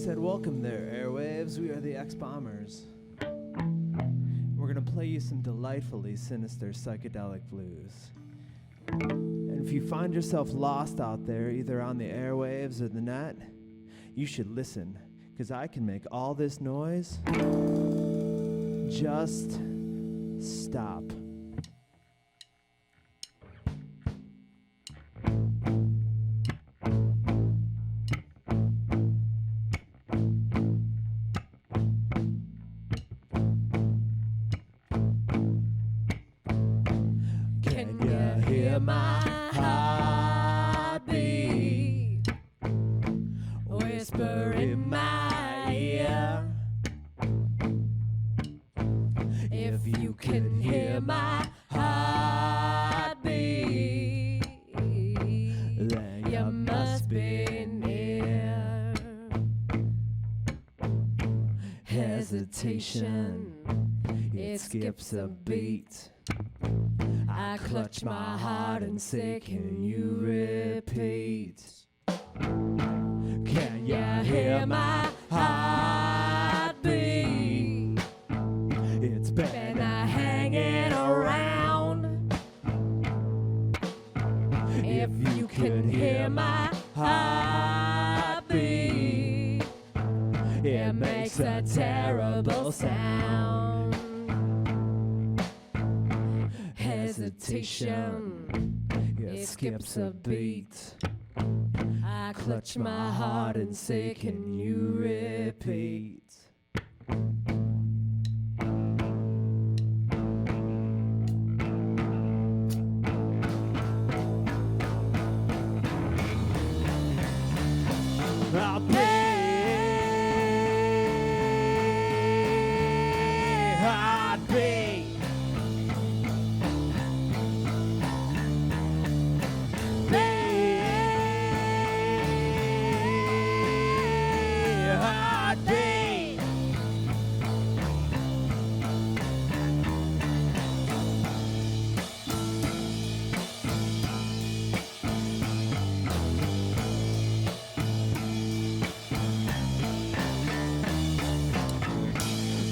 said, welcome there, airwaves. We are the X-Bombers. We're going to play you some delightfully sinister psychedelic blues. And if you find yourself lost out there, either on the airwaves or the net, you should listen, because I can make all this noise just stop. My heartbeat whisper in my ear. If you can hear my heartbeat, then you must be near. Hesitation, it skips a beat. I clutch my heart and say, can you repeat? Can you hear my heartbeat? It's been hanging around. If you could hear my heartbeat, it makes a terrible sound. Hesitation, it skips a beat. I clutch my heart and say, can you repeat?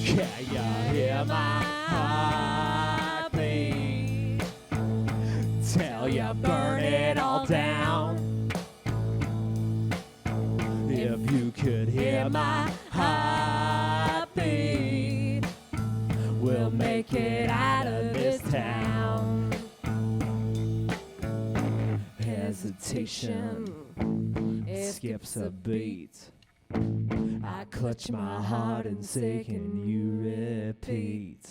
Can you hear my heartbeat? Till you burn it all down. If you could hear my heartbeat, we'll make it out of this town. Hesitation, it skips a beat. I clutch my heart and say, can you repeat?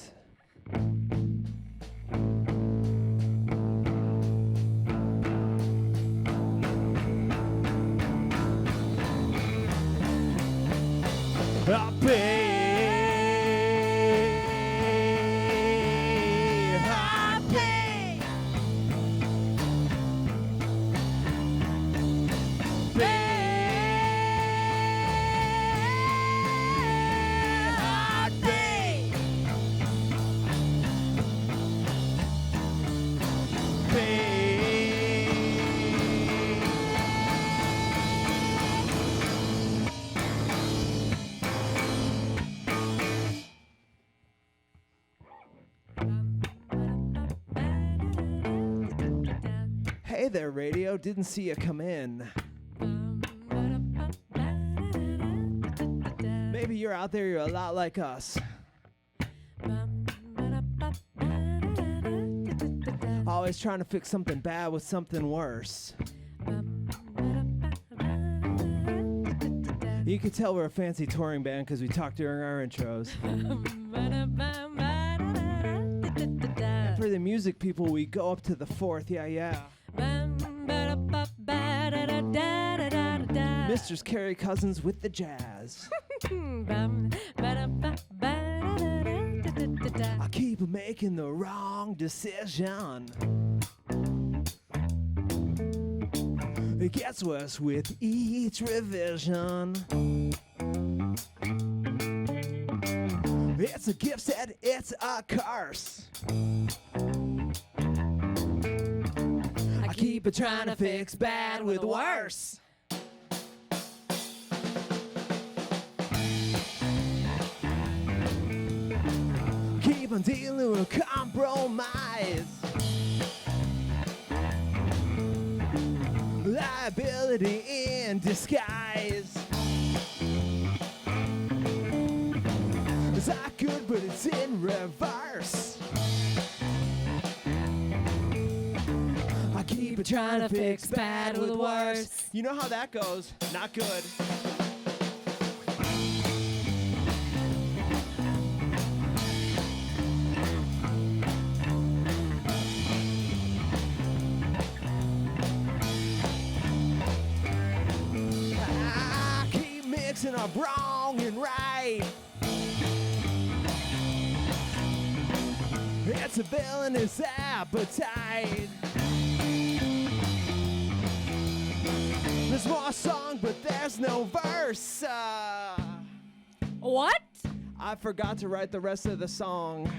Hey there, radio. Didn't see you come in. Maybe you're out there, you're a lot like us. Always trying to fix something bad with something worse. You can tell we're a fancy touring band because we talk during our intros. And for the music people, we go up to the fourth, yeah. Misters Carrie Cousins with the jazz. I keep making the wrong decision. It gets worse with each revision. It's a gift set, it's a curse. I keep it trying to fix bad with worse. I'm dealing with compromise. Liability in disguise. It's not good, but it's in reverse. I keep trying to fix bad with worse. You know how that goes. Not good. I keep mixing up wrong and right. It's a villainous appetite. There's more song, but there's no verse. What? I forgot to write the rest of the song.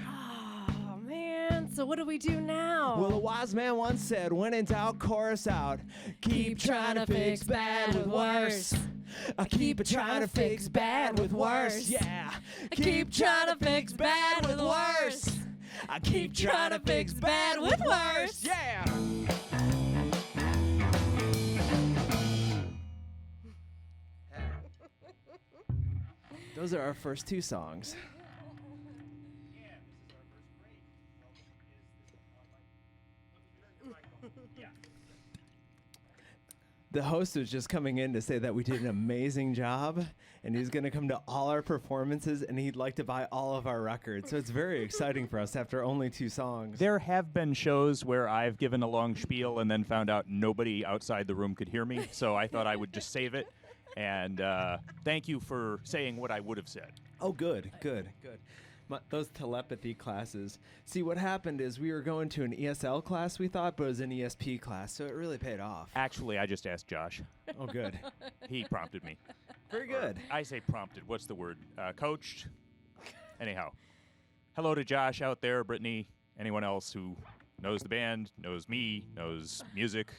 Oh, man. So what do we do now? Well, a wise man once said, when in doubt, chorus out. Keep trying to fix bad with worse. I keep trying to fix bad with worse. Yeah. I keep trying to fix bad with worse. I keep trying to fix bad with worse. Yeah. Those are our first two songs. The host was just coming in to say that we did an amazing job, and he's going to come to all our performances, and he'd like to buy all of our records. So it's very exciting for us after only two songs. There have been shows where I've given a long spiel and then found out nobody outside the room could hear me, so I thought I would just save it. And thank you for saying what I would have said. Oh, good. Those telepathy classes. See, what happened is we were going to an ESL class, we thought, but it was an ESP class, so it really paid off. Actually, I just asked Josh. Oh, good. He prompted me. Very good. I say prompted. What's the word? Coached? Anyhow. Hello to Josh out there, Brittany, anyone else who knows the band, knows me, knows music,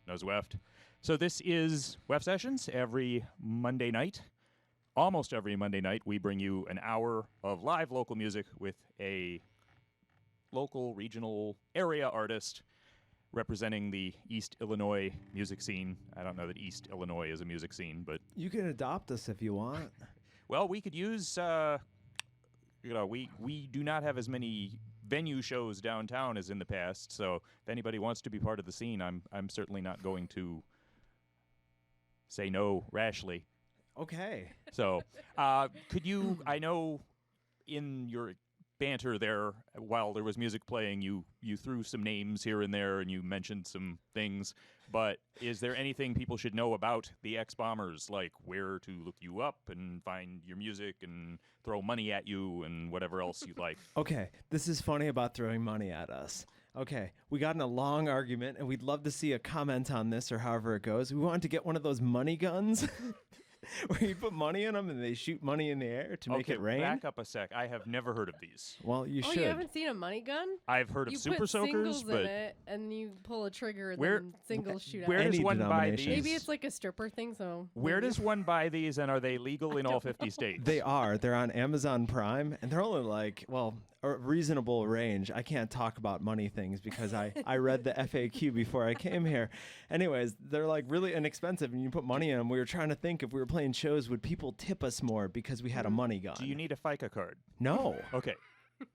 knows WEFT. So this is WEFT Sessions every Monday night. Almost every Monday night, we bring you an hour of live local music with a local, regional, area artist representing the East Illinois music scene. I don't know that East Illinois is a music scene, but... You can adopt us if you want. Well, we could use... we do not have as many venue shows downtown as in the past, so if anybody wants to be part of the scene, I'm certainly not going to say no rashly. Okay. So, could you, I know in your banter there, while there was music playing, you threw some names here and there and you mentioned some things, but is there anything people should know about the X-Bombers, like where to look you up and find your music and throw money at you and whatever else you'd like? Okay, this is funny about throwing money at us. Okay, we got in a long argument, and we'd love to see a comment on this or however it goes. We wanted to get one of those money guns. Where you put money in them and they shoot money in the air to make it rain? Back up a sec. I have never heard of these. Well, you should. You haven't seen a money gun? I've heard of super put soakers, singles but in it, and you pull a trigger, and Where- then singles shoot out. where does Any one buy denomination. these? Maybe it's like a stripper thing. So Where maybe- does one buy these, and are they legal in all 50 states? They are. They're on Amazon Prime, and they're only like, well, a reasonable range. I can't talk about money things because I read the FAQ before I came here. Anyways, they're like really inexpensive, and you put money in them. We were trying to think if we were playing shows, would people tip us more because we had a money gun? Do you need a FICA card? No. Okay.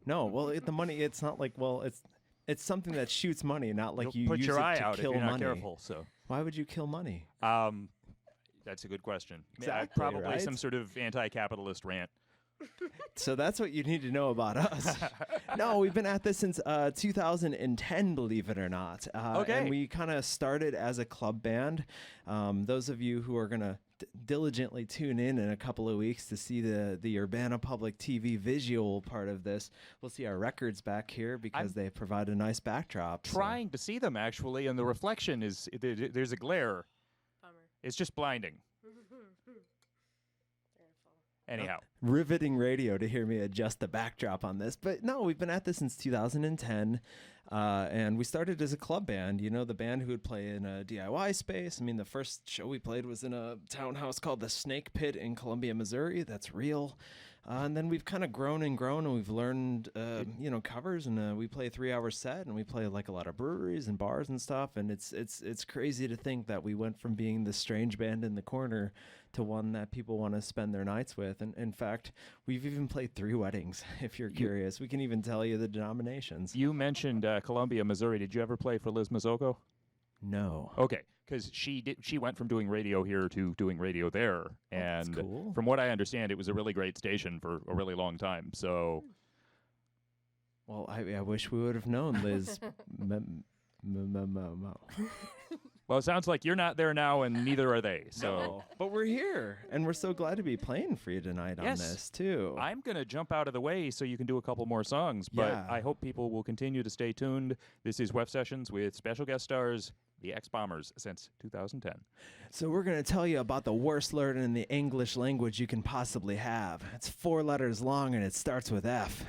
No. Well, the money, it's not like, well, it's something that shoots money, not like You'll you put use your it eye to out if kill you're not money. careful. So, Why would you kill money? that's a good question. Exactly, Probably right? some sort of anti-capitalist rant. So that's what you need to know about us. No, we've been at this since 2010, believe it or not. Okay. And we kind of started as a club band. Those of you who are going to diligently tune in a couple of weeks to see the Urbana Public TV visual part of this, we'll see our records back here because they provide a nice backdrop. Trying to see them, actually, and the reflection is, there's a glare. Bummer. It's just blinding. Anyhow. Riveting radio to hear me adjust the backdrop on this. But no, we've been at this since 2010. And we started as a club band, you know, the band who would play in a DIY space. I mean, the first show we played was in a townhouse called the Snake Pit in Columbia, Missouri. That's real. And then we've kind of grown, and we've learned, covers, and we play a 3-hour set, and we play like a lot of breweries and bars and stuff. And it's crazy to think that we went from being this strange band in the corner to one that people want to spend their nights with. And in fact, we've even played 3 weddings. If you're curious, we can even tell you the denominations. You mentioned Columbia, Missouri. Did you ever play for Liz Mazzocco? No. Okay, because she went from doing radio here to doing radio there, and that's cool. From what I understand, it was a really great station for a really long time. So, well, I wish we would have known, Liz. Well, it sounds like you're not there now, and neither are they. So, no, but we're here, and we're so glad to be playing for you tonight on this too. I'm gonna jump out of the way so you can do a couple more songs, but Yeah. I hope people will continue to stay tuned. This is WEFT Sessions with special guest stars, the X-Bombers, since 2010. So we're going to tell you about the worst letter in the English language you can possibly have. It's 4 letters long, and it starts with F.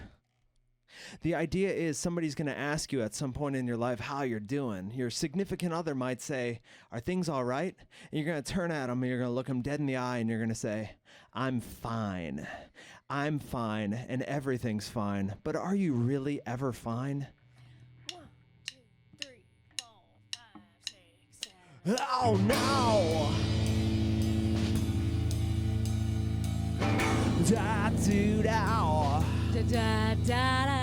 The idea is somebody's going to ask you at some point in your life how you're doing. Your significant other might say, "Are things all right?" And you're going to turn at them, and you're going to look them dead in the eye, and you're going to say, "I'm fine. I'm fine, and everything's fine." But are you really ever fine? 1, 2, 3, 4, 5, 6, 7. Oh no! Da do da Da da da da.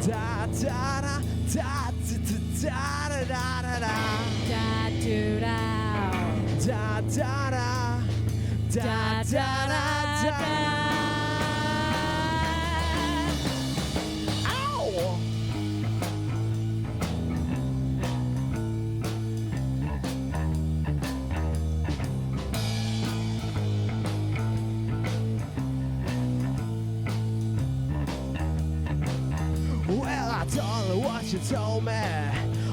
da da da da da da da da da Da do da. da da da da da da da. Ow! Well, I don't know what you told me,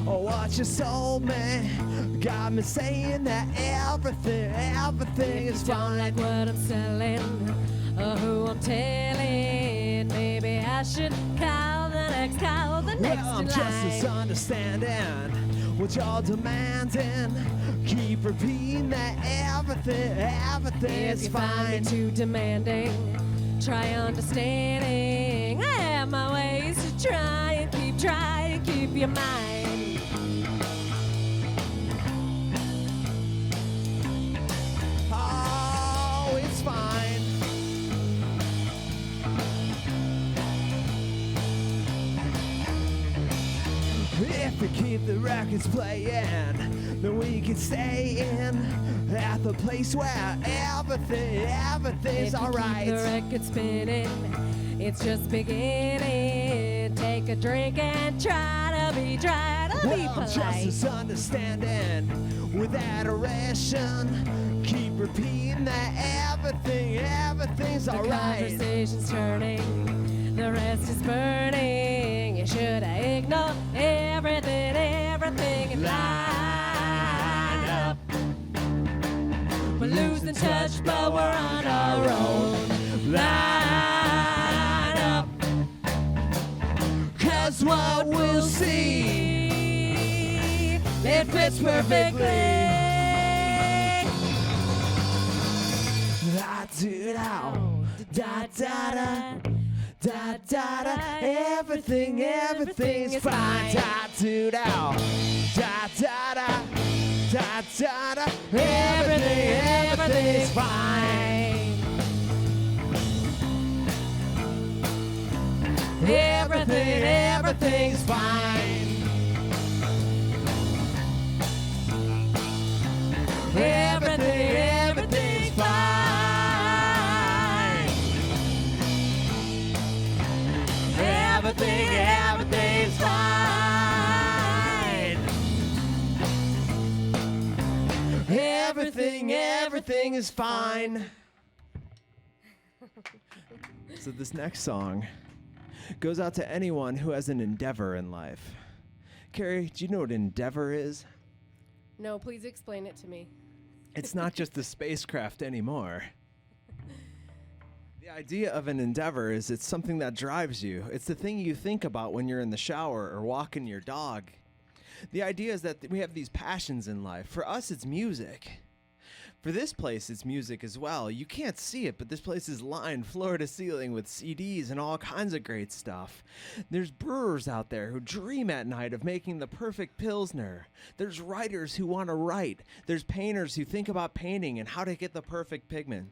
or what you sold me. Got me saying that everything is If you don't fine. like what I'm selling, or who I'm telling, maybe I should call the next Well, I'm in just line. misunderstanding what you're demanding. Keep repeating that everything If is you find me fine. too demanding, try understanding. I have my ways to try and keep your mind. Oh, it's fine. If we keep the records playing, then we can stay in at the place where everything's If you alright. keep the record spinning, it's just beginning. Take a drink and try to be Well, I'm just polite. misunderstanding with adoration. Keep repeating that everything's The alright. conversation's turning, the rest is burning. You should ignore everything and line up. We're losing touch, but we're on our own. Line up, 'Cause what we'll see, it fits perfectly. da do da da da da da da. Everything's fine. Da do da da da da da da. Everything's fine. Everything's fine. Everything's fine. Everything's fine. Everything is fine. So this next song goes out to anyone who has an endeavor in life. Carrie, do you know what endeavor is? No, please explain it to me. It's not just a spacecraft anymore. The idea of an endeavor is it's something that drives you. It's the thing you think about when you're in the shower or walking your dog. The idea is that we have these passions in life. For us, it's music. For this place, it's music as well. You can't see it, but this place is lined floor to ceiling with CDs and all kinds of great stuff. There's brewers out there who dream at night of making the perfect Pilsner. There's writers who want to write. There's painters who think about painting and how to get the perfect pigment.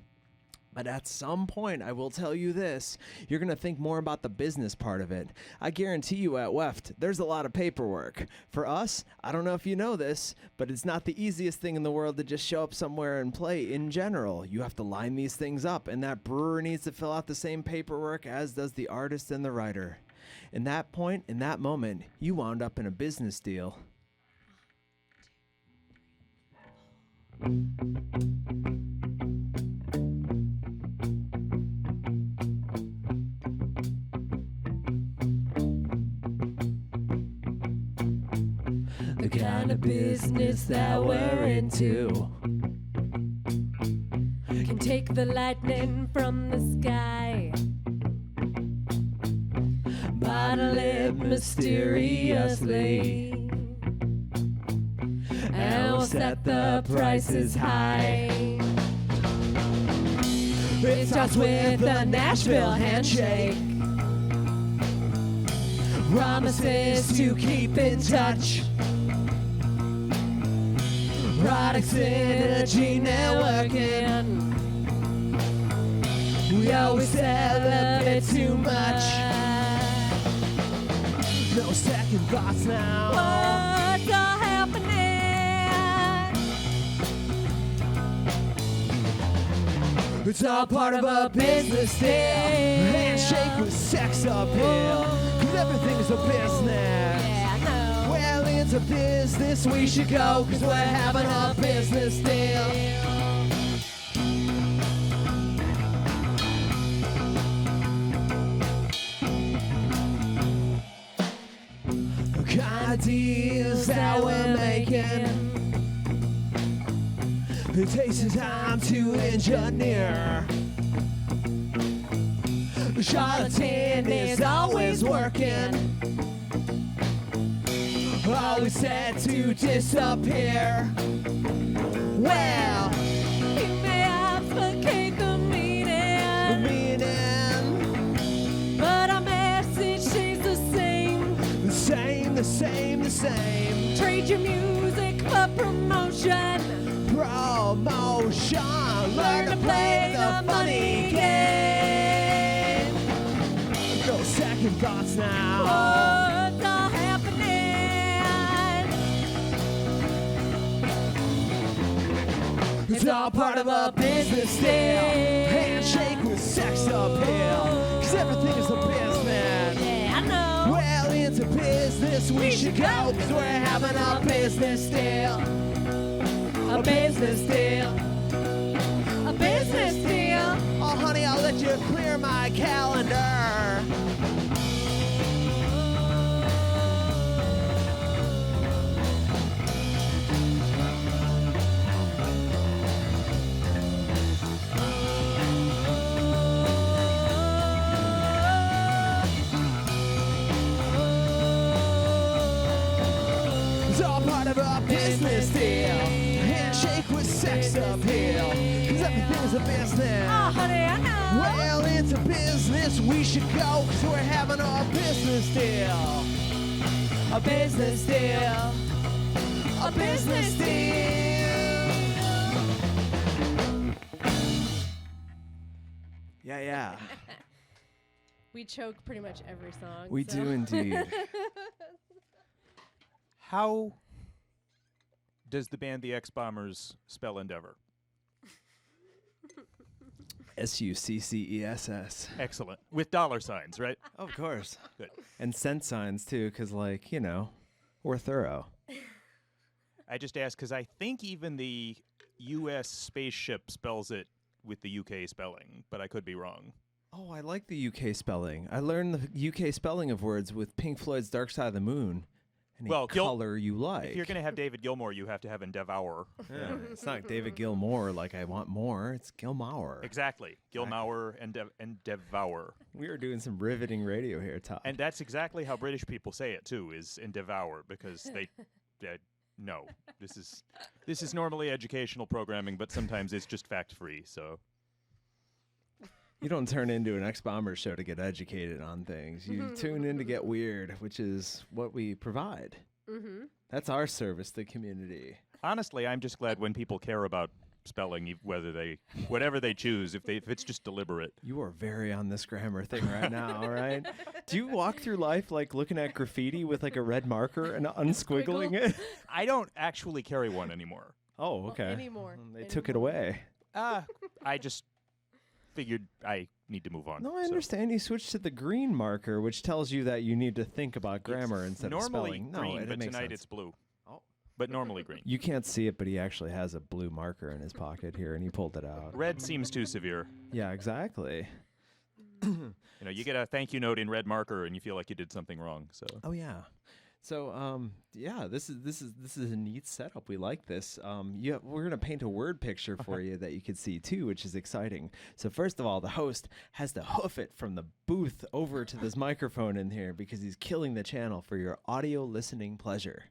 But at some point, I will tell you this, you're going to think more about the business part of it. I guarantee you at WEFT, there's a lot of paperwork. For us, I don't know if you know this, but it's not the easiest thing in the world to just show up somewhere and play in general. You have to line these things up, and that brewer needs to fill out the same paperwork as does the artist and the writer. In that point, in that moment, you wound up in a business deal. The kind of business that we're into can take the lightning from the sky, bottle it mysteriously, and we'll set the prices high. It starts with a Nashville handshake, promises to keep in touch, product synergy networking. We always sell a bit too much. No second thoughts now. What's all happening? It's all part of a business deal. Handshake with sex appeal, 'cause everything's a business. Yeah, I know. Well, into business we should go, 'cause we're having a business deal. The kind of deals that we're making, it takes some time to engineer. The charlatan is always working, always set to disappear. Well, He may advocate the meaning, but our message stays the same. the same, the same, the same. Trade your music for promotion. Promotion, Learn to play the money game. No second thoughts now. What's all happening? It's all part of a business deal. Handshake with sex appeal, 'cause everything is a business. Yeah, I know. Well, into business we should go, 'cause we're having a business deal. A business deal. A business deal. Oh, honey, I'll let you clear my calendar. It's all part of a business deal. Handshake with sex appeal, 'cause everything's a business. Oh, honey, I know. Well, into business we should go, 'cause we're having a business deal. A business deal. A business deal. Yeah. We choke pretty much every song. We so. do indeed. How does the band the X-Bombers spell Endeavor? SUCCESS. Excellent. With dollar signs, right? Of course. Good. And cent signs too, 'cause like, we're thorough. I just asked because I think even the U.S. spaceship spells it with the UK spelling, but I could be wrong. Oh, I like the UK spelling. I learned the UK spelling of words with Pink Floyd's Dark Side of the Moon. Any Well, color you like. If you're going to have David Gilmour, you have to have Endeavour. Yeah, it's not David Gilmour like I want more. It's Gilmour. Exactly. Gilmour and Endeavour. We are doing some riveting radio here, Todd. And that's exactly how British people say it, too, is Endeavour, because they No. This is normally educational programming, but sometimes it's just fact-free, so... You don't turn into an X-Bomber show to get educated on things. You tune in to get weird, which is what we provide. Mm-hmm. That's our service to the community. Honestly, I'm just glad when people care about spelling, whatever they choose, if it's just deliberate. You are very on this grammar thing right now, all right? Do you walk through life like looking at graffiti with like a red marker and unsquiggling it? I don't actually carry one anymore. Oh, okay. Anymore. They took it away. I just figured I need to move on. No, I understand. You switched to the green marker, which tells you that you need to think about grammar instead of normally spelling. green, No, it but makes tonight sense. it's blue. Oh. But normally green. You can't see it, but he actually has a blue marker in his pocket here, and he pulled it out. Red seems too severe. Yeah, exactly. You know, you get a thank you note in red marker, and you feel like you did something wrong. So. Oh yeah. So yeah, this is a neat setup. We like this. We're gonna paint a word picture for you that you can see too, which is exciting. So first of all, the host has to hoof it from the booth over to this microphone in here because he's killing the channel for your audio listening pleasure.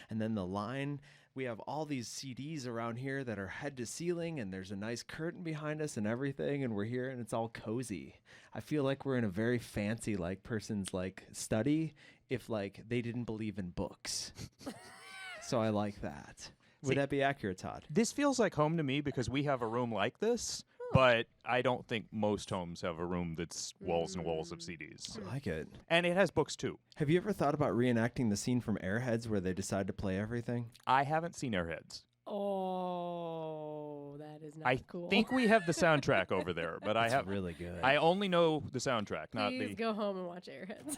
And then the line. We have all these CDs around here that are head to ceiling, and there's a nice curtain behind us and everything, and we're here and it's all cozy. I feel like we're in a very fancy like person's like study if like they didn't believe in books. So I like that. Would that be accurate, Todd? This feels like home to me because we have a room like this, but I don't think most homes have a room that's walls and walls of CDs. I like it. And it has books too. Have you ever thought about reenacting the scene from Airheads where they decide to play everything? I haven't seen Airheads. Oh, that is not I cool. think we have the soundtrack over there, but I It's have really good. I only know the soundtrack, not Please the. go home and watch Airheads.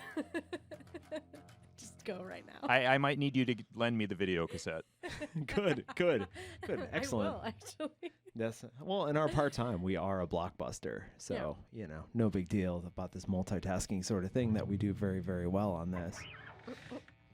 Just go right now. I might need you to lend me the video cassette. Good. Excellent. I will, actually. Yes. Well, in our part-time, we are a blockbuster. So, no big deal about this multitasking sort of thing that we do very, very well on this.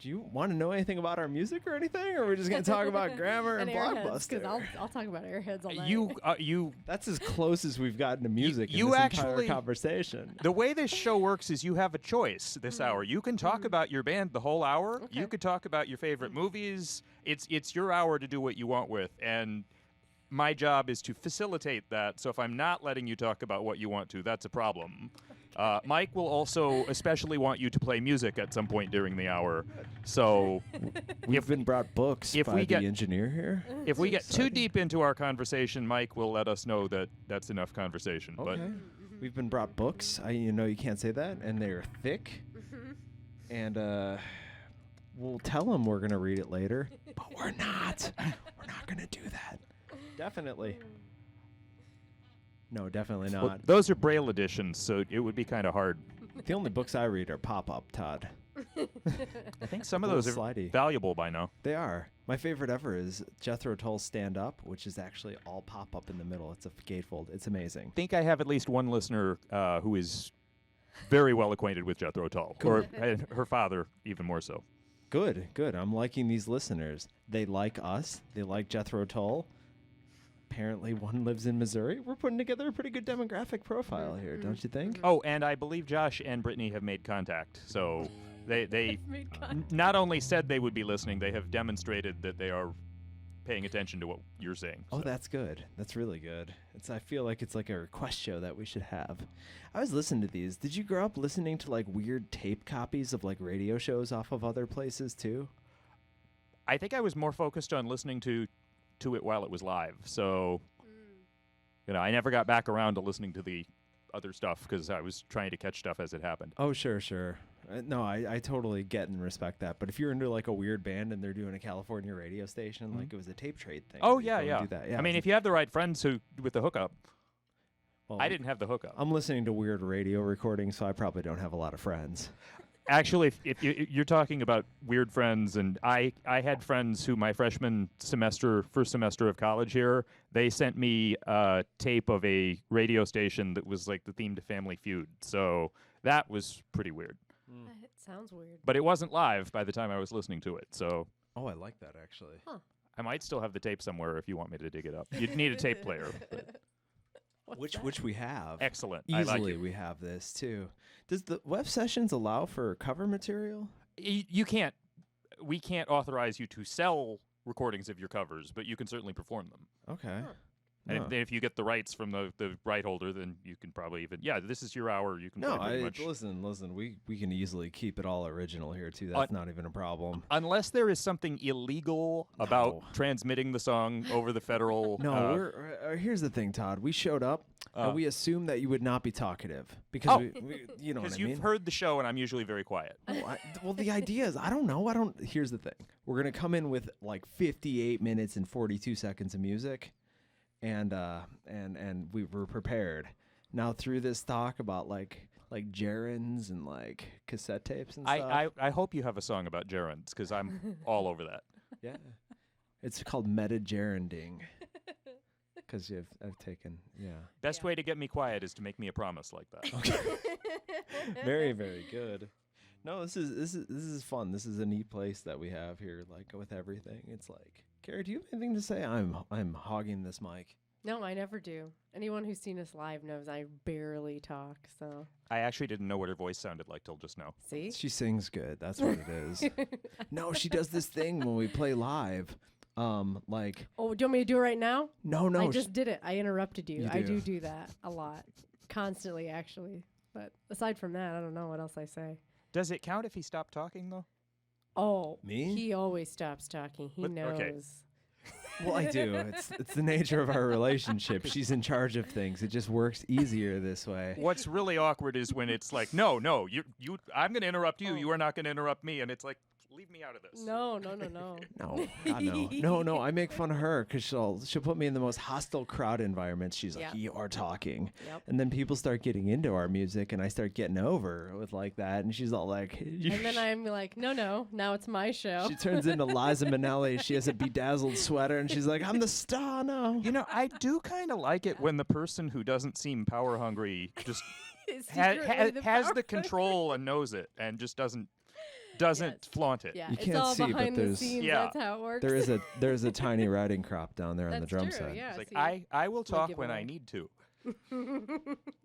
Do you want to know anything about our music or anything? Or are we just going to talk about grammar and Airheads, blockbuster? because I'll talk about Airheads all night. You. That's as close as we've gotten to music in you this actually- entire conversation. The way this show works is you have a choice this hour. You can talk about your band the whole hour. Okay. You could talk about your favorite movies. It's your hour to do what you want with, and my job is to facilitate that. So if I'm not letting you talk about what you want to, that's a problem. Mike will also especially want you to play music at some point during the hour. So We've been brought books if by we the get- engineer here. if we get too deep into our conversation, Mike will let us know that that's enough conversation. Okay. But We've been brought books. You can't say that. And they're thick. And we'll tell them we're going to read it later. But we're not. We're not going to do that. Definitely. No, definitely not. well, those are Braille editions, so it would be kind of hard. The only books I read are pop-up, Todd. I think some of Little those are slidey. valuable by now. They are. My favorite ever is Jethro Tull's Stand Up, which is actually all pop-up in the middle. It's a gatefold. It's amazing. I think I have at least one listener who is very well acquainted with Jethro Tull, or and her father even more so. Good. I'm liking these listeners. They like us. They like Jethro Tull. Apparently one lives in Missouri. We're putting together a pretty good demographic profile here, don't you think? Oh, and I believe Josh and Brittany have made contact. So they Made contact. not only said they would be listening, they have demonstrated that they are paying attention to what you're saying. Oh, so. that's good. That's really good. I feel like it's like a request show that we should have. I was listening to these. Did you grow up listening to like weird tape copies of like radio shows off of other places too? I think I was more focused on listening to it while it was live. So, I never got back around to listening to the other stuff because I was trying to catch stuff as it happened. Oh, sure. No, I totally get and respect that. But if you're into like a weird band and they're doing a California radio station, like it was a tape trade thing. Oh, where you yeah, go and yeah. do that. I mean, if you have the right friends who with the hookup. well, I didn't have the hookup. I'm listening to weird radio recordings, so I probably don't have a lot of friends. Actually, if you're talking about weird friends, and I had friends who my first semester of college here, they sent me a tape of a radio station that was like the theme to Family Feud. So that was pretty weird. It sounds weird. But it wasn't live by the time I was listening to it. So Oh, I like that actually. I might still have the tape somewhere if you want me to dig it up. You'd need a tape player. but Which we have. excellent. I like Easily it. we have this too. Does the WEFT sessions allow for cover material? You can't. We can't authorize you to sell recordings of your covers, but you can certainly perform them. Okay. And No. if you get the rights from the right holder, then you can probably even this is your hour. You can No, play pretty much. listen. We can easily keep it all original here too. That's not even a problem. Unless there is something illegal about transmitting the song over the federal. No, here's the thing, Todd. We showed up and we assumed that you would not be talkative because we you know what I mean. Because you've heard the show, and I'm usually very quiet. Well, the idea is I don't know. Here's the thing. We're gonna come in with like 58 minutes and 42 seconds of music. And we were prepared. Now through this talk about like gerunds and like cassette tapes and stuff. I hope you have a song about gerunds because I'm all over that. Yeah, it's called meta-gerunding. Because I've taken Best way to get me quiet is to make me a promise like that. Okay. Very, very good. No, this is fun. This is a neat place that we have here. Like with everything, it's like. Carrie, do you have anything to say? I'm hogging this mic. No, I never do. Anyone who's seen us live knows I barely talk, so. I actually didn't know what her voice sounded like till just now. See? She sings good. That's what it is. No, she does this thing when we play live. Like. Oh, do you want me to do it right now? No. I just did it. I interrupted you. You I do. do that a lot. Constantly, actually. But aside from that, I don't know what else I say. Does it count if he stopped talking, though? Oh, Me? He always stops talking. He knows. Okay. Well, I do. It's the nature of our relationship. She's in charge of things. It just works easier this way. What's really awkward is when it's like, no, you I'm going to interrupt you. You are not going to interrupt me. And it's like, leave me out of this. No. No, God, no. No, I make fun of her because she'll put me in the most hostile crowd environments. She's like, you are talking. Yep. And then people start getting into our music and I start getting over with like that. And she's all like, And then I'm like, no, now it's my show. she turns into Liza Minnelli. She has a bedazzled sweater and she's like, I'm the star now. You know, I do kind of like it when the person who doesn't seem power hungry just Is has secretly the control and knows it and just doesn't flaunt it. Yeah, You it's can't all see, but behind the there's- scenes. Yeah. That's how it works. There's a tiny riding crop down there on the That's drum true, set. yeah. It's like, see? I will talk when I giveaway. need to.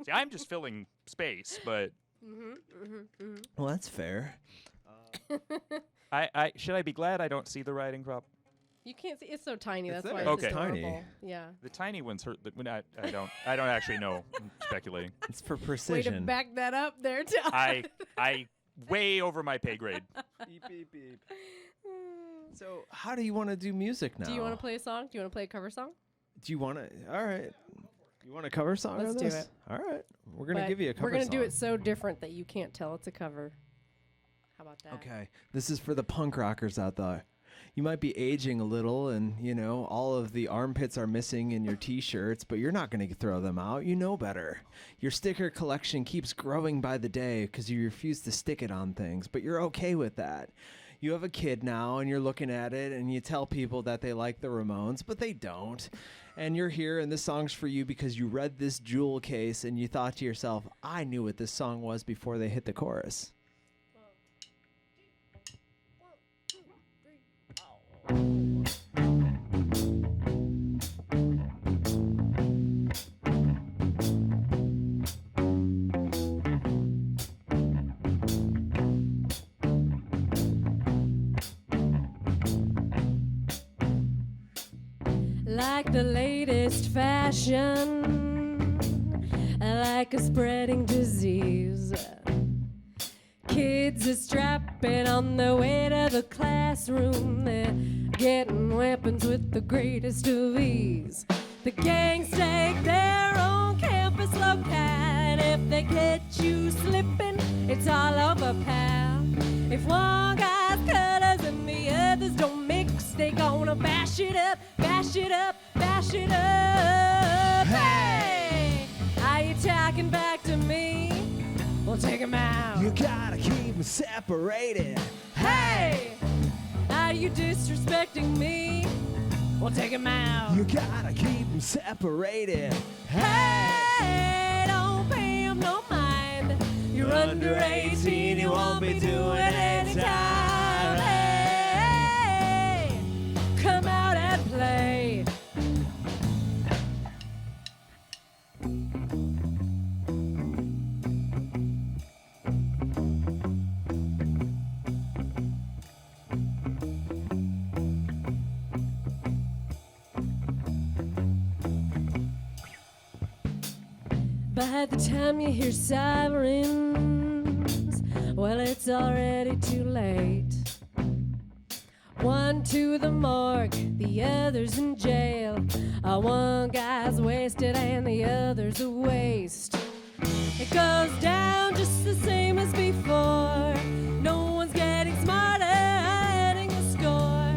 See, I'm just filling space, but Well, that's fair. I should I be glad I don't see the riding crop? You can't see. It's so tiny. It's That's why there. it's Okay. Tiny. adorable. Yeah. The tiny ones hurt. I don't actually know. I'm speculating. It's for Way to precision. back that up there, Todd. I way over my pay grade. Beep, beep, beep. So, how do you want to do music now? Do you want to play a song? Do you want to play a cover song? Do you want to? All right. You want a cover song? Let's on do this? it. All right. We're gonna But give you a cover We're gonna song. do it so different that you can't tell it's a cover. How about that? Okay. This is for the punk rockers out there. You might be aging a little and, all of the armpits are missing in your t-shirts, but you're not going to throw them out. You know better. Your sticker collection keeps growing by the day because you refuse to stick it on things, but you're okay with that. You have a kid now and you're looking at it and you tell people that they like the Ramones, but they don't. And you're here and this song's for you because you read this jewel case and you thought to yourself, I knew what this song was before they hit the chorus. Like the latest fashion, like a spreading disease. Kids are strapping on their way to the classroom. They're getting weapons with the greatest of ease. The gangs take their own campus loci, and if they catch you slipping, it's all over, pal. If one guy's colors and the others don't mix, they gonna bash it up, bash it up, bash it up. Hey, are you talking back to me? Well, take 'em out. You gotta keep them separated. Hey, are you disrespecting me? Well, take 'em out. You gotta keep them separated. Hey, don't pay 'em no mind. You're under 18, you won't be doing any time. Hey, come out and play. By the time you hear sirens, well, it's already too late. One to the morgue, the other's in jail. One guy's wasted and the other's a waste. It goes down just the same as before. No one's getting smarter, adding the score.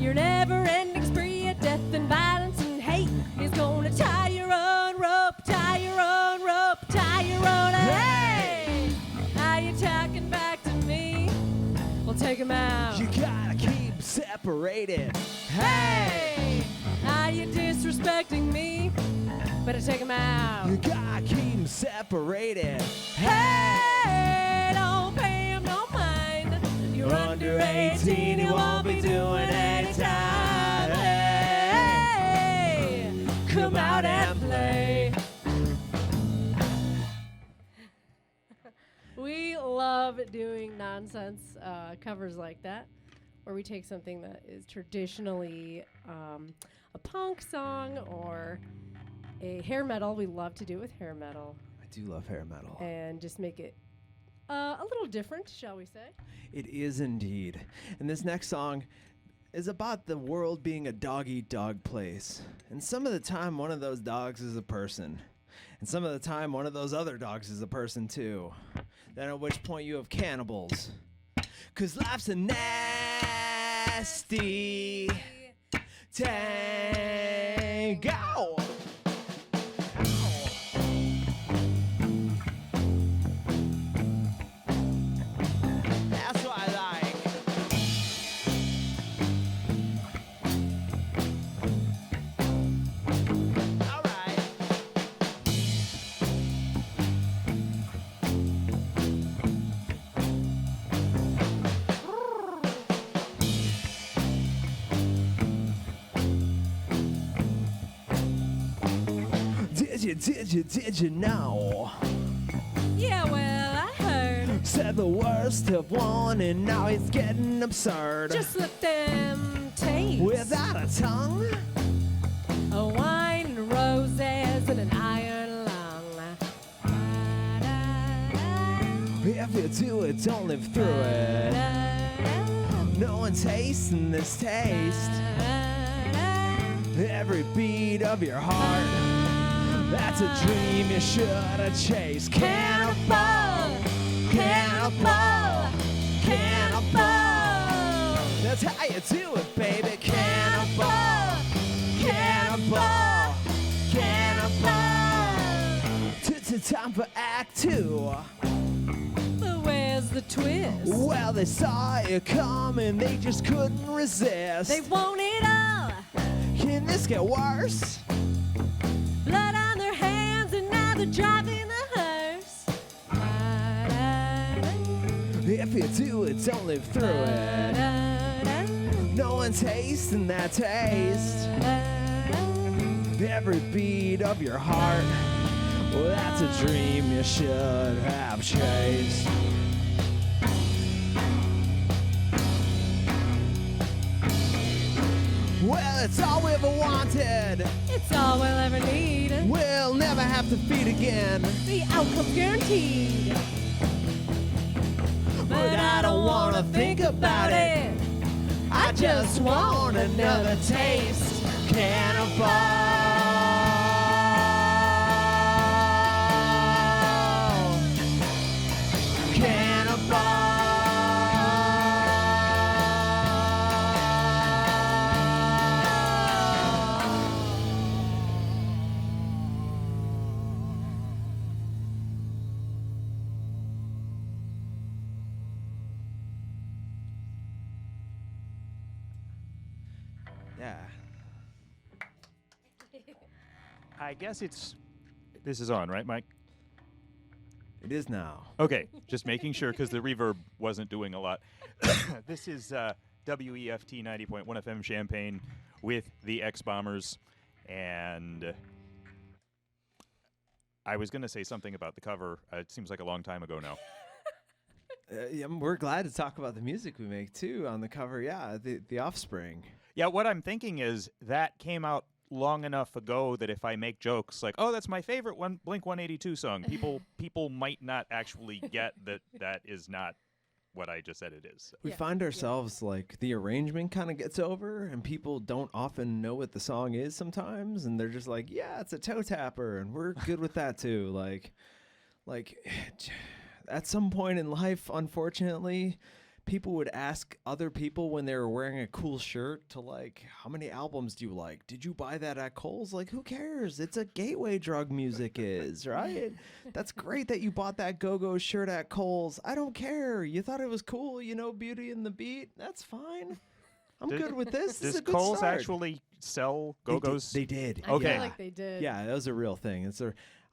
Your never-ending spree of death and violence and hate is gonna tie your own rope, tie your own rope, tie your own. Hey, are you talking back to me? Well, take 'em out. You gotta keep separated. Hey, are you disrespecting me? Better take 'em out. You gotta keep 'em separated. Hey, don't pay 'em no mind. You're under 18, you won't be doing any time. Hey, come out and play. We love doing nonsense covers like that, where we take something that is traditionally a punk song or a hair metal. We love to do it with hair metal. I do love hair metal. And just make it a little different, shall we say? It is indeed. And this next song is about the world being a dog-eat-dog place. And some of the time, one of those dogs is a person. And some of the time, one of those other dogs is a person, too. Then at which point you have cannibals. 'Cause life's a nasty tango. That's what I like. All right. Did you know? Yeah, well, I heard. Said the worst have won and now it's getting absurd. Just let them taste. Without a tongue? A wine and roses and an iron lung. If you do it, don't live through it. No one tasting this taste. Every beat of your heart. That's a dream you should have chased. Cannibal, cannibal, cannibal. That's how you do it, baby. Cannibal, cannibal, cannibal. Time for Act 2. But where's the twist? Well, they saw it coming, they just couldn't resist. They want it all. Can this get worse? Blood on their hands and now they're driving the hearse. If you do it, don't live through it. No one tasting that taste. Every beat of your heart. Well, that's a dream you should have chased. Well, it's all we ever wanted. It's all we'll ever need. We'll never have to feed again. The outcome's guaranteed. But I don't wanna think about it. I just want another taste. Cannibal. Yeah. I guess this is on, right, Mike? It is now. Okay, just making sure because the reverb wasn't doing a lot. This is WEFT 90.1 FM Champaign with the X-Bombers, and I was going to say something about the cover. It seems like a long time ago now. Yeah, we're glad to talk about the music we make too on the cover. Yeah, the Offspring. Yeah, what I'm thinking is that came out long enough ago that if I make jokes like, "Oh, that's my favorite one Blink 182 song," people might not actually get that is not what I just said it is. We Yeah, find yeah. ourselves like the arrangement kind of gets over, and people don't often know what the song is sometimes, and they're just like, "Yeah, it's a toe tapper," and we're good with that too. Like at some point in life, unfortunately, people would ask other people when they were wearing a cool shirt to like, "How many albums do you like? Did you buy that at Kohl's?" Like, who cares? It's a gateway drug, music is, right? That's great that you bought that Go-Go shirt at Kohl's. I don't care. You thought it was cool, Beauty and the Beat. That's fine. I'm good with this. This is Does a good Kohl's start. actually sell They did- Go-Go's? They did. I Okay. feel like they did. Yeah, that was a real thing.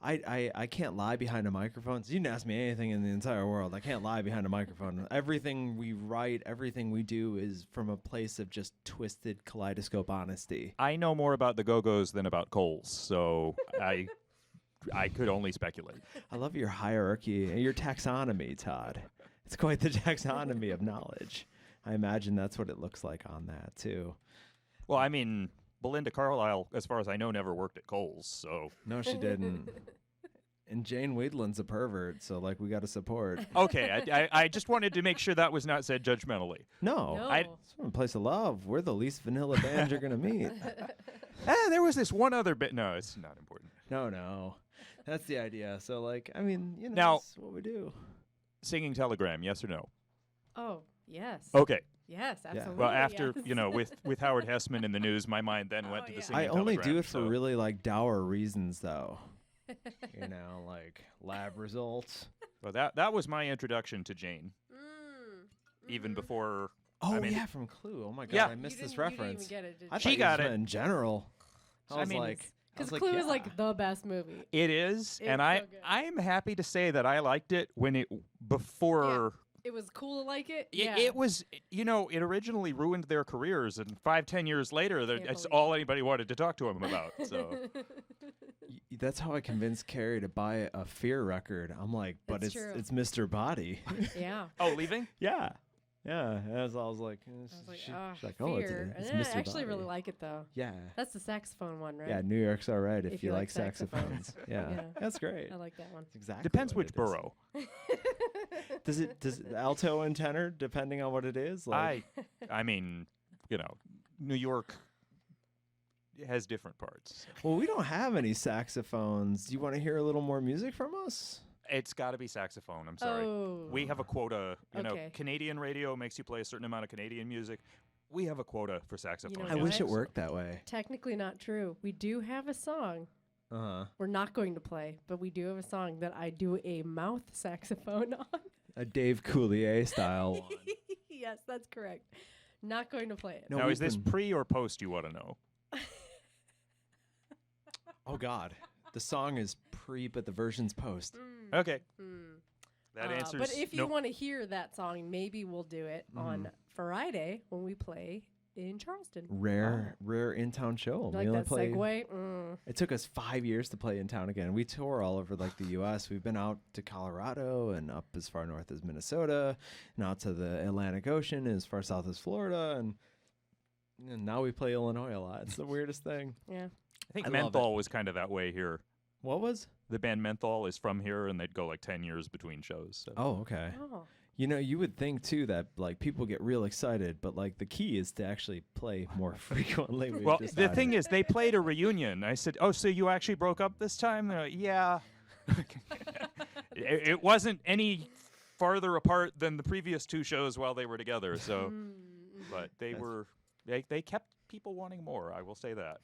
I can't lie behind a microphone. So you can ask me anything in the entire world. I can't lie behind a microphone. Everything we write, everything we do is from a place of just twisted kaleidoscope honesty. I know more about the Go-Go's than about Kohl's, so I could only speculate. I love your hierarchy and your taxonomy, Todd. It's quite the taxonomy of knowledge. I imagine that's what it looks like on that, too. Well, I mean, Belinda Carlisle, as far as I know, never worked at Kohl's, so No, she didn't. And Jane Weedland's a pervert, so, like, we got to support. okay. I just wanted to make sure that was not said judgmentally. No. No. It's from a place of love. We're the least vanilla band you're going to meet. There was this one other bit. No, it's not important. No. That's the idea. So, like, I mean, Now- that's what we do. Singing Telegram, yes or no? Oh, yes. Okay. Yes, absolutely. Well, after, yes. with Howard Hessman in the news, my mind then went Oh, to the yeah. Singing I Telegram. only do it for so- really, like, dour reasons, though. Like lab results. Well, that was my introduction to Jane, even before. Oh, I mean, yeah, from Clue. Oh, my God, Yeah. I missed You this didn't- you didn't reference. even get it, did I you? She thought you got just it. meant in general. I was mean, like, Because like, Clue is yeah. like the best movie. It is, It's and so good. I'm happy to say that I liked it when it before. It was cool to like it. It was, it originally ruined their careers, and 5-10 years later, Can't that's believe all anybody wanted to talk to him about. So That's how I convinced Carrie to buy a Fear record. I'm like, but That's true. it's Mr. Body. Yeah. oh, leaving? Yeah. As I was like, I was like, she's oh, like, oh, Fear. it's And Mr. I actually Body. really like it though. Yeah. That's the saxophone one, right? Yeah, New York's all right if, If you you like like saxophones. saxophones. Yeah. Yeah. That's great. I like that one. That's exactly. Depends what which it is. borough. Does alto and tenor depending on what it is? Like, I mean, New York has different parts. well, we don't have any saxophones. Do you want to hear a little more music from us? It's got to be saxophone. I'm sorry. Oh. We have a quota. Okay. Canadian radio makes you play a certain amount of Canadian music. We have a quota for saxophone. know I what? wish it worked that way. Technically not true. We do have a song. Uh-huh. We're not going to play, but we do have a song that I do a mouth saxophone on. A Dave Coulier style one. Yes, that's correct. Not going to play it. No, Now, we've is this been- pre or post? You want to know? Oh God, the song is pre, but the version's post. Okay. That answers. But if you nope. want to hear that song, maybe we'll do it on Friday when we play in Charleston. Rare in-town show. You like that segue? It took us 5 years to play in town again. We tour all over like the U.S. We've been out to Colorado and up as far north as Minnesota, and out to the Atlantic Ocean and as far south as Florida, and now we play Illinois a lot. It's the weirdest thing. Yeah. I think I love Menthol was kind of that way here. What was? The band Menthol is from here, and they'd go like 10 years between shows. So. Oh, okay. Oh. You would think too that like people get real excited, but like the key is to actually play more frequently. We've Well, the decided. thing is, they played a reunion. I said, "Oh, so you actually broke up this time?" They're like, yeah. It wasn't any farther apart than the previous two shows while they were together. So, but they kept people wanting more. I will say that.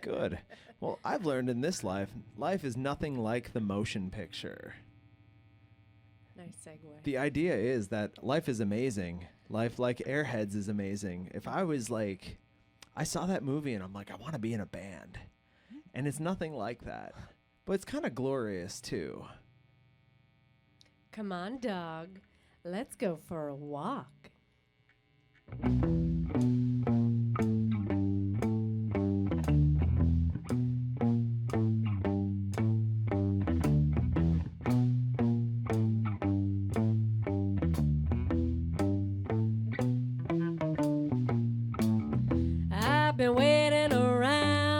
Good. Well, I've learned in this life is nothing like the motion picture. Nice segue. The idea is that life is amazing. Life like Airheads is amazing. If I was like, I saw that movie and I'm like, I want to be in a band. And it's nothing like that. But it's kind of glorious too. Come on, dog. Let's go for a walk. I've been waiting around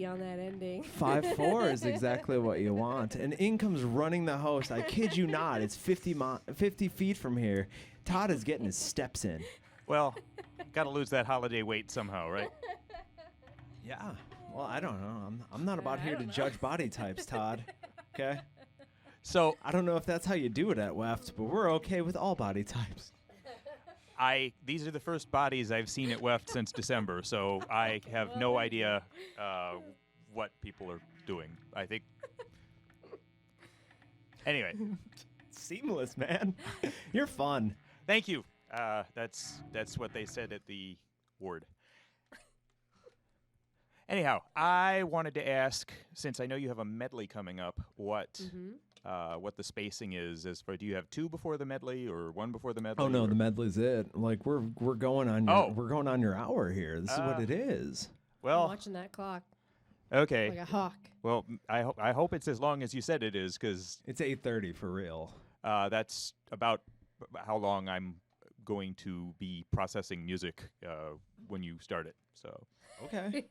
E on that ending. 5-4 is exactly what you want. And in comes running the host. I kid you not. It's 50 feet from here. Todd is getting his steps in. Well, got to lose that holiday weight somehow, right? Yeah. Well, I don't know. I'm not about here to judge body types, Todd. Okay? So I don't know if that's how you do it at WEFT, but we're okay with all body types. these are the first bodies I've seen at WEFT since December, so I have no idea what people are doing. I think. Anyway, Seamless, man. You're fun. thank you. That's what they said at the ward. Anyhow, I wanted to ask, since I know you have a medley coming up, what the spacing is. As for, do you have two before the medley or one before the medley? Oh no, or? the medley's it. Like we're going on your hour here. This is what it is. Well, I'm watching that clock okay. like a hawk. Well, I hope it's as long as you said it is, because It's 8:30 for real. that's about how long I'm going to be processing music when you start it. So. Okay.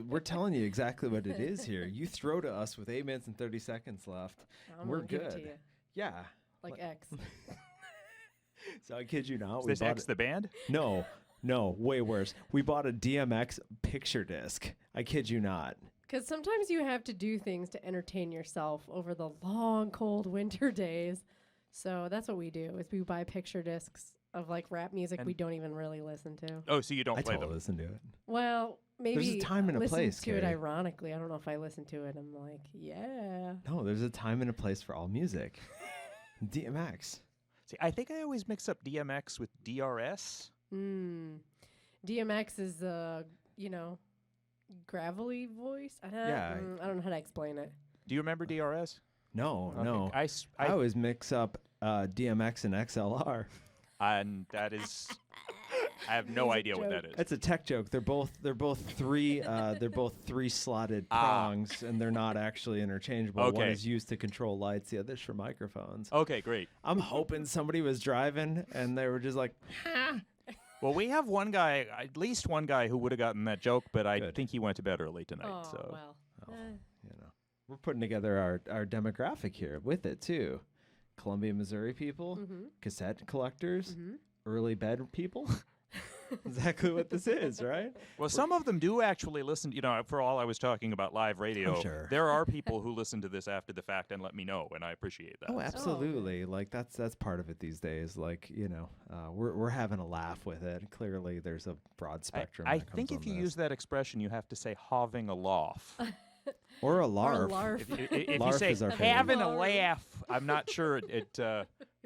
We're telling you exactly what it is here. You throw to us with 8 minutes and 30 seconds left. I'm We're gonna give it good. to you. Yeah. Like X. So I kid you not. Is this X the band? No, way worse. We bought a DMX picture disc. I kid you not. Because sometimes you have to do things to entertain yourself over the long, cold winter days. So that's what we do, is we buy picture discs of like rap music we don't even really listen to. Oh, so you don't I play totally them? listen to it. Well, maybe There's a time and a listen place, to it Carrie. ironically. I don't know if I listen to it. I'm like, yeah. No, there's a time and a place for all music. DMX. See, I think I always mix up DMX with DRS. DMX is gravelly voice. Yeah. I don't know how to explain it. Do you remember DRS? No, Okay. no. I I always mix up DMX and XLR. and that is, I have no It's a idea what that joke. is. That's a tech joke. They're both three three slotted prongs, and they're not actually interchangeable. One Okay. is used to control lights, the other's for microphones. Okay, great. I'm hoping somebody was driving and they were just like, Well, we have one guy, at least one guy, who would have gotten that joke, but I Good. think he went to bed early tonight. Oh, so well. you know, we're putting together our demographic here with it too. Columbia, Missouri people, cassette collectors, early bed people. Exactly what this is, right? Well, some of them do actually listen. For all I was talking about live radio, sure. there are people who listen to this after the fact and let me know, and I appreciate that. Oh, absolutely. Like that's part of it these days. Like we're having a laugh with it. Clearly, there's a broad spectrum. I that comes think if on you this. use that expression, you have to say "having a laugh." or a Or a larf. larf. If you Larf say is our favorite. "having a Larf. laugh," I'm not sure it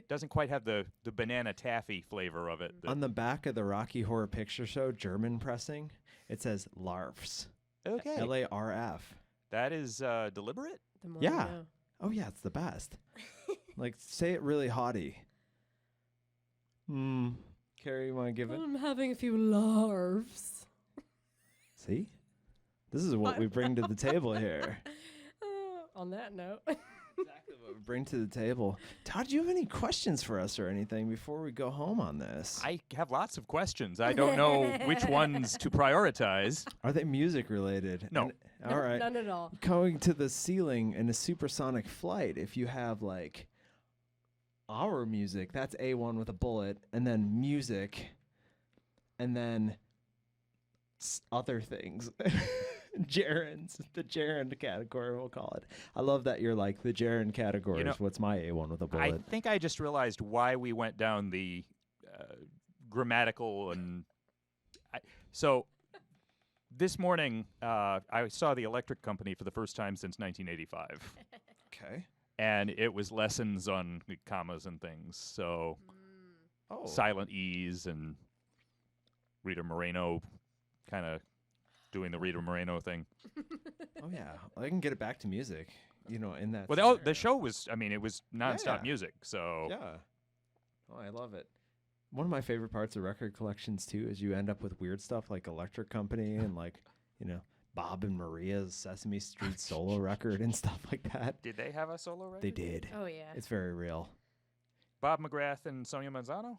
doesn't quite have the banana taffy flavor of it. On the back of the Rocky Horror Picture Show German pressing, it says larfs. Okay, LARF. that is deliberate. The more you Yeah. know. Oh yeah, it's the best. Like say it really haughty. Carrie, you want to give it? I'm having a few larves. See? This is what we bring to the table here. On that note. Exactly what we bring to the table. Todd, do you have any questions for us or anything before we go home on this? I have lots of questions. I don't know which ones to prioritize. Are they music related? No. All right. None at all. Going to the ceiling in a supersonic flight, if you have like our music, that's A1 with a bullet, and then music, and then other things. Gerunds, the gerund category, we'll call it. I love that you're like the gerund category is what's my A1 with a I bullet. think I just realized why we went down the grammatical and. So this morning, I saw the electric company for the first time since 1985. Okay. And it was lessons on commas and things. So Oh. silent E's and Rita Moreno kind of doing the Rita Moreno thing. Oh yeah. I can get it back to music, in that. Well, the show was, it was nonstop Yeah. music. So Yeah. Oh, I love it. One of my favorite parts of record collections too is you end up with weird stuff like Electric Company and like, Bob and Maria's Sesame Street solo record and stuff like that. did they have a solo record? They did. Oh, yeah. It's very real. Bob McGrath and Sonia Manzano?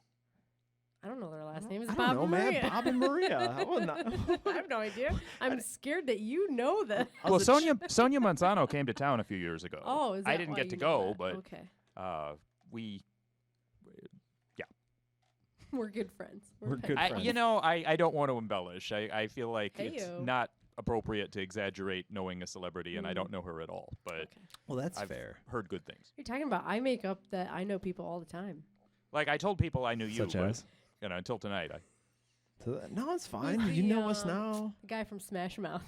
I don't know their last name. Is I Bob don't know, and man. Maria. Bob and Maria. I will not. I have no idea. I'm scared that you know that. Well, Sonia Manzano came to town a few years ago. Oh, is that I didn't why get to you know go, that? but Okay. we. We're good friends. We're good friends. You know, I don't want to embellish. I feel like it's Heyo. not appropriate to exaggerate knowing a celebrity, and I don't know her at all. But Okay. Well, that's I've fair. heard good things. You're talking about I make up that I know people all the time. Like I told people I knew you, Such but as? until tonight. No, it's fine. The, You know us now. The guy from Smash Mouth.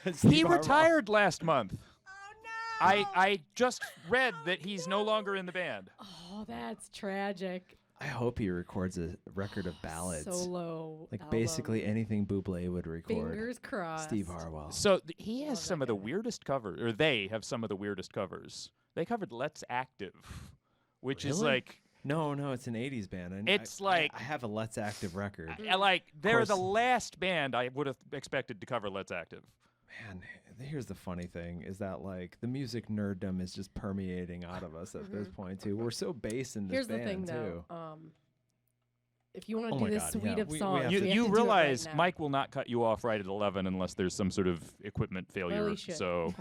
He Steve Harwell. retired last month. Oh no! I just read that he's no longer in the band. Oh, that's tragic. I hope he records a record of ballads. Solo. Like album. basically anything Bublé would record. Fingers crossed. Steve Harwell. So he has Love some that of the guy. weirdest covers, or they have some of the weirdest covers. They covered Let's Active, which is Really? like No, it's an 80s band. And It's I like- I have a Let's Active record. they're the course. last band I would have expected to cover Let's Active. Man, here's the funny thing is that like the music nerddom is just permeating out of us at this point too. We're so based in this Here's band the thing, too. though. If you want Oh to my do this God, suite yeah, of we songs, have we to- have You to do it realize right now. Mike will not cut you off right at 11 unless there's some sort of equipment failure. he should. So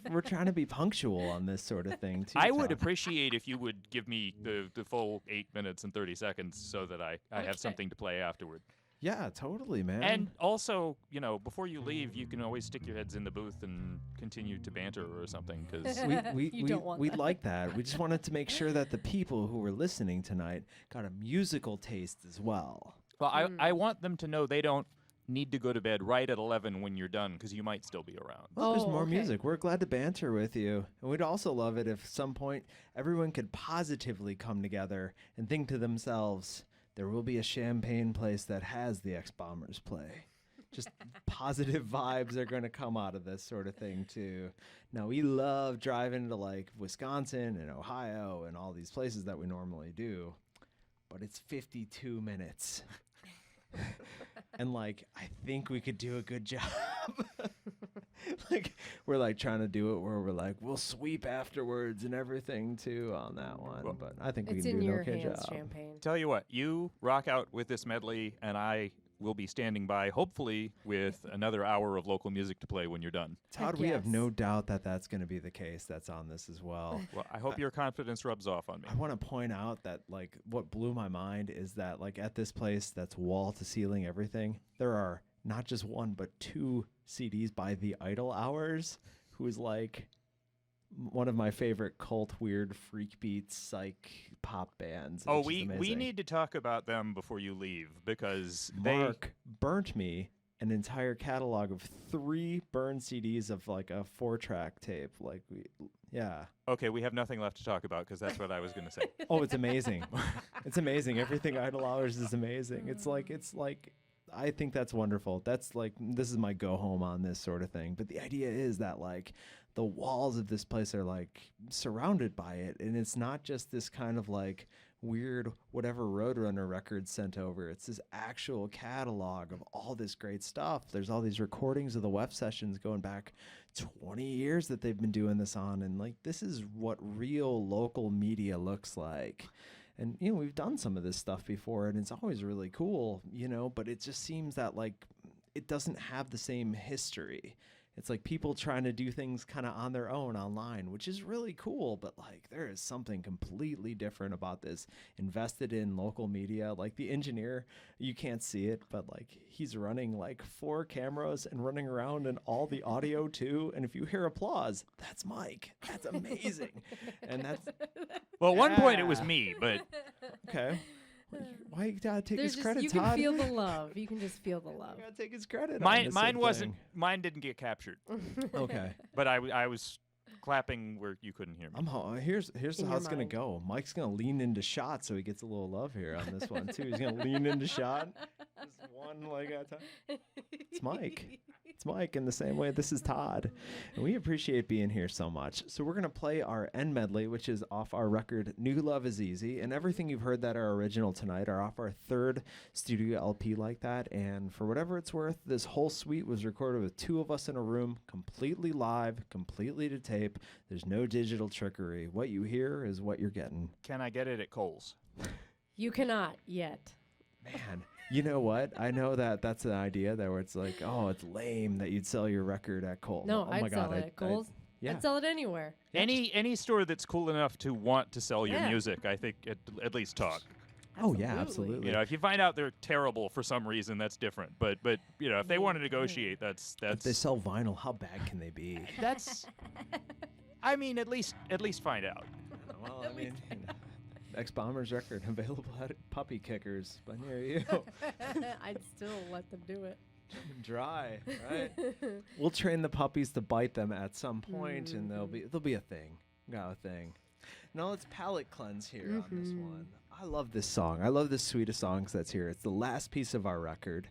We're trying to be punctual on this sort of thing too. I would Tom. appreciate if you would give me the full 8 minutes and 30 seconds so that I Okay. have something to play afterward. Yeah, totally, man. And also, before you leave, you can always stick your heads in the booth and continue to banter or something. Because You don't want we'd that. like that. We just wanted to make sure that the people who were listening tonight got a musical taste as well. I want them to know they don't need to go to bed right at 11 when you're done because you might still be around. Well, there's Oh, more okay. music. We're glad to banter with you. And we'd also love it if some point everyone could positively come together and think to themselves, there will be a champagne place that has the X-Bombers play. Just positive vibes are going to come out of this sort of thing, too. Now, we love driving to, like, Wisconsin and Ohio and all these places that we normally do, but it's 52 minutes. And, like, I think we could do a good job. Like, we're, like, trying to do it where we're like, we'll sweep afterwards and everything, too, on that one. Well, but I think we It's can in do an your okay hands, job. champagne. Tell you what, you rock out with this medley, and I will be standing by, hopefully, with another hour of local music to play when you're done. Todd, Heck we have yes. no doubt that that's going to be the case that's on this as well. Well, I hope your confidence rubs off on me. I want to point out that, like, what blew my mind is that, like, at this place that's wall to ceiling everything, there are not just one, but 2 CDs by The Idle Hours, who is, like, one of my favorite cult, weird, freak beat, psych pop bands. Oh, which is we amazing. need to talk about them before you leave because Mark burnt me an entire catalog of 3 burned CDs of, like, a 4-track tape. Like, yeah. Okay, we have nothing left to talk about because that's what I was going to say. Oh, it's amazing. It's amazing. Everything Idle Hours is amazing. It's like I think that's wonderful. That's like this is my go home on this sort of thing. But the idea is that like the walls of this place are like surrounded by it, and it's not just this kind of like weird whatever Roadrunner records sent over. It's this actual catalog of all this great stuff. There's all these recordings of the WEFT sessions going back 20 years that they've been doing this on, and like this is what real local media looks like. And, you know, we've done some of this stuff before, and it's always really cool, you know, but it just seems that, like, it doesn't have the same history. It's like people trying to do things kind of on their own online, which is really cool, but, like, there is something completely different about this. Invested in local media. Like, the engineer, you can't see it, but, like, he's running, like, 4 cameras and running around and all the audio, too. And if you hear applause, that's Mike. That's amazing. And that's... Well, at one point it was Yeah. me, but Okay. Why you gotta take There's his just, credit, you Todd? can feel the love. You can just feel the love. You gotta take his credit. on mine this mine whole wasn't thing. mine didn't get captured. Okay. But I was clapping where you couldn't hear me. Here's In how your it's gonna mind. go. Mike's gonna lean into shot so he gets a little love here on this one too. He's gonna lean into shot. Just one leg at a time. It's Mike. It's Mike in the same way this is Todd. And we appreciate being here so much. So we're going to play our end medley, which is off our record New Love Is Easy. And everything you've heard that are original tonight are off our 3rd studio LP like that. And for whatever it's worth, this whole suite was recorded with 2 of us in a room, completely live, completely to tape. There's no digital trickery. What you hear is what you're getting. Can I get it at Kohl's? You cannot yet. Man, you know what? I know that that's an idea there where it's like, oh, it's lame that you'd sell your record at Kohl's. No, oh I'd my sell God, it at Kohl's. yeah. I'd sell it anywhere. Any store that's cool enough to want to sell your Yeah. music, I think at least talk. Oh yeah, absolutely. You know, if you find out they're terrible for some reason, that's different. But you know, if they want to negotiate, If they sell vinyl, how bad can they be? that's. I mean, at least find out. Well, I mean, X-Bombers record available at Puppy Kickers, but near you. I'd still let them do it. Dry, right? We'll train the puppies to bite them at some point, and there'll be a thing. Got a thing. Now let's palate cleanse here on this one. I love this song. I love the suite of songs that's here. It's the last piece of our record,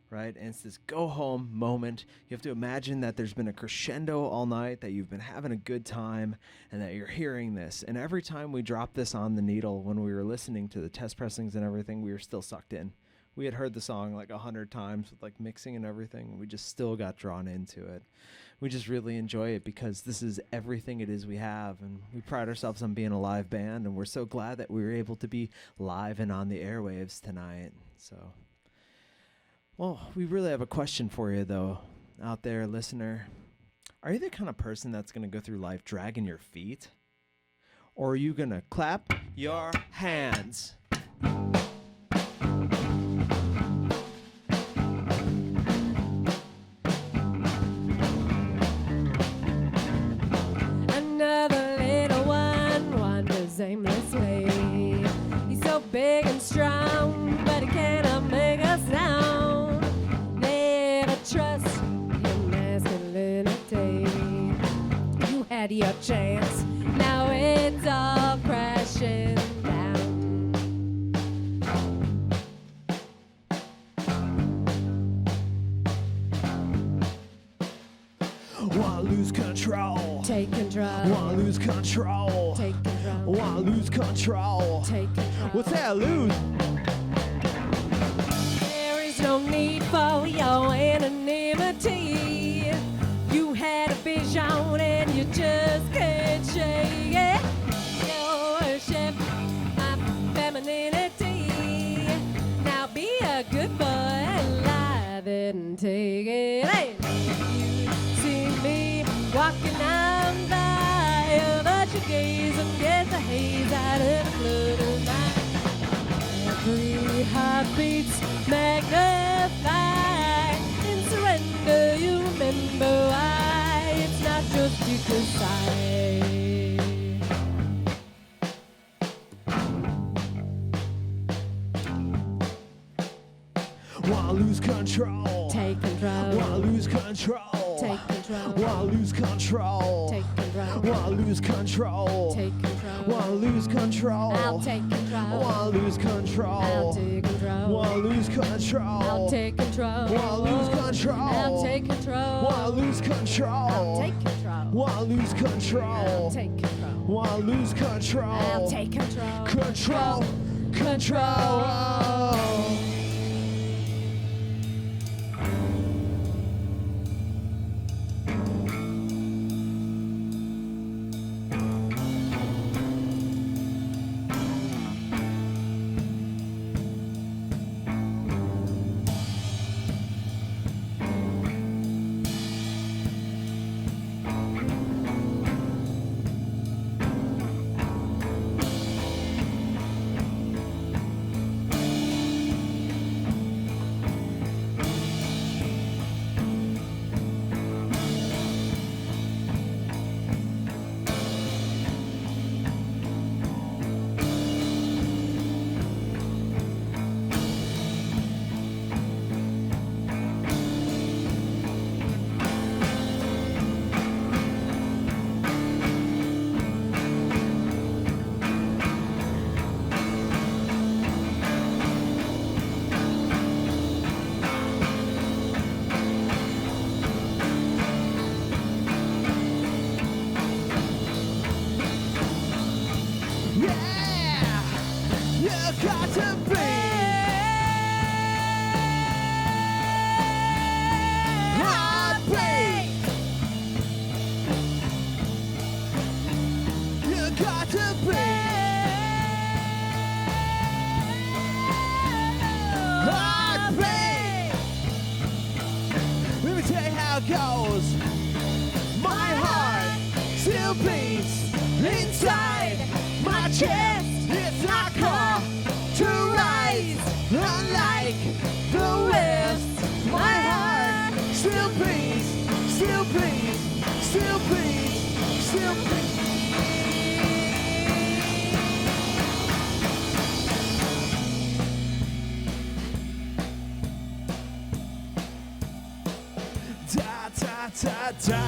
right? And it's this go home moment. You have to imagine that there's been a crescendo all night, that you've been having a good time, and that you're hearing this. And every time we dropped this on the needle, when we were listening to the test pressings and everything, we were still sucked in. We had heard the song like 100 times with like mixing and everything. And we just still got drawn into it. We just really enjoy it because this is everything it is we have. And we pride ourselves on being a live band. And we're so glad that we were able to be live and on the airwaves tonight. So, well, we really have a question for you, though, out there, listener. Are you the kind of person that's going to go through life dragging your feet? Or are you going to clap your hands? Another little one wanders aimlessly. He's so big and strong, but he cannot make a sound. Never trust your masculinity. You had your chance, now it's all crashing down. Wanna lose control. Take control. Wanna lose control. Take control. Wanna lose control. Take control. What's that, lose? There is no need for your anonymity. You had a vision and you just can't shake it. You worship my femininity. Now be a good boy and live it and take it. Hey! You see me walking on by, but you gaze and get the haze out of the blue tonight. Every heartbeat's magnified. In surrender, you remember why it's not just you decide. Wanna lose control. Take control. Wanna lose control. Take control. Wanna lose control. Take control. Wanna lose control. Take control. Wanna lose control. I'll take control. Wanna lose control. I'll take control. Wanna lose control. I'll take control. Wanna lose control. I'll take control. Wanna lose control. I'll take control. Wanna lose control. I'll take control. Wanna lose control. I'll take control. Control. Control. got to be. Heartbeat. You got to be. goes. My heart still beats inside my chest. It's not called to rise, unlike the West. My heart still beats, still beats, still beats, still beats. Da da da da.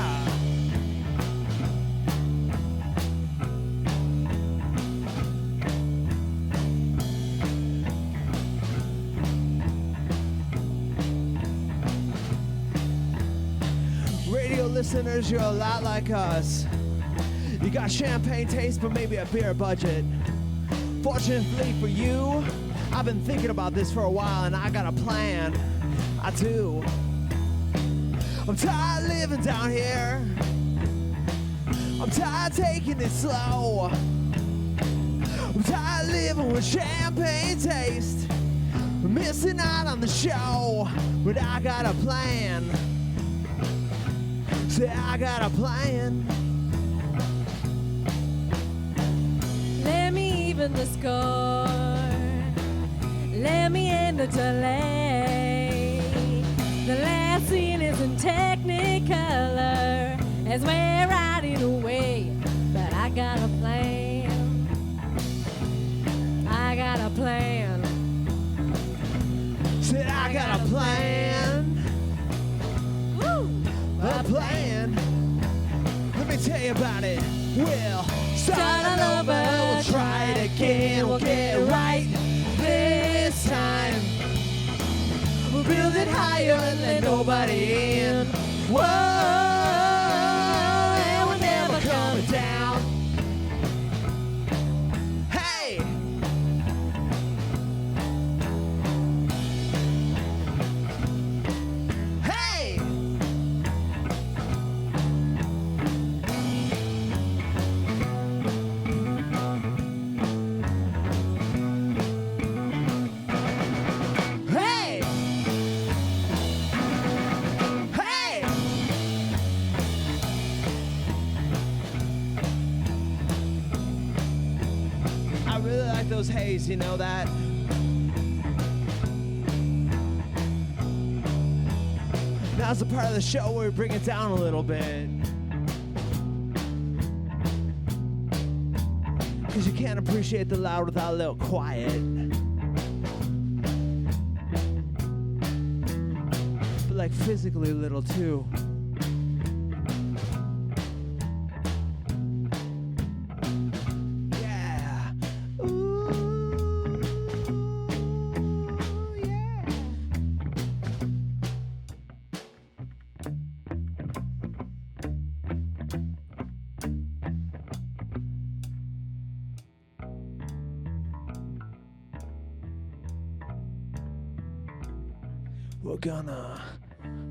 Radio listeners, you're a lot like us. You got champagne taste, but maybe a beer budget. Fortunately for you, I've been thinking about this for a while, and I got a plan. I do. I'm tired of living down here. I'm tired of taking it slow. I'm tired of living with champagne taste. I'm missing out on the show, but I got a plan. Say I got a plan. Let me even the score. Let me end the delay. The last scene is in Technicolor as we're riding away. But I got a plan. I got a plan. Said I got a plan. Woo! A plan. Let me tell you about it. We'll Start all over. We'll try it again. We'll get it right this time. We'll build it higher and let nobody in. Whoa, and we're never coming down. Hey! Hey! Hey! Hey! I really like those hays, you know that? Now's the part of the show where we bring it down a little bit. Cause you can't appreciate the loud without a little quiet. But like physically a little too. Yeah. Ooh, yeah. We're gonna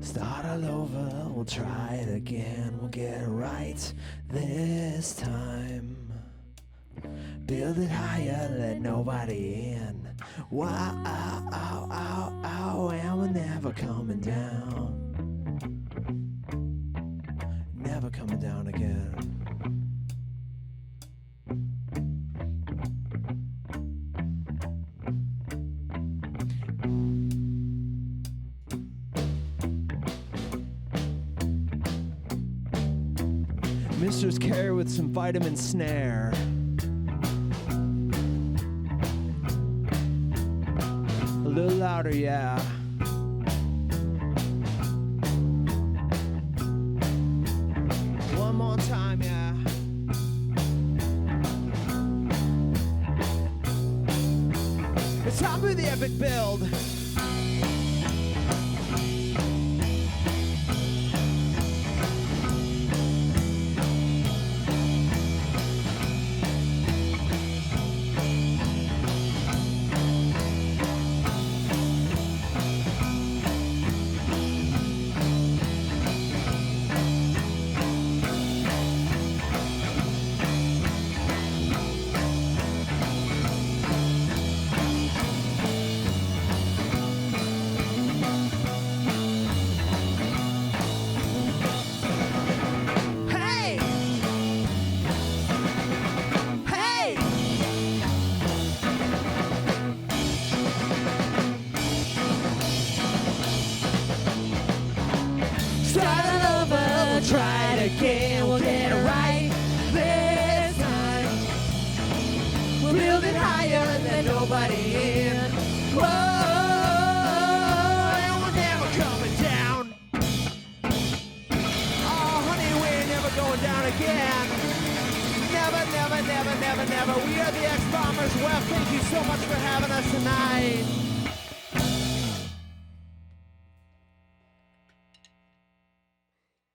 start all over, we'll try it again, we'll get it right this time. Build it higher, let nobody in. Wow, ow, ow, ow, ow, and we're never coming down. Never coming down again. Mistress Carey with some vitamin snare. A little louder, yeah. One more time, yeah. It's time for the epic build. building higher and then nobody in. Whoa, and we're never coming down. Oh, honey, we're never going down again. Never, never, never, never, never. We are the X-Bombers. Well, thank you so much for having us tonight.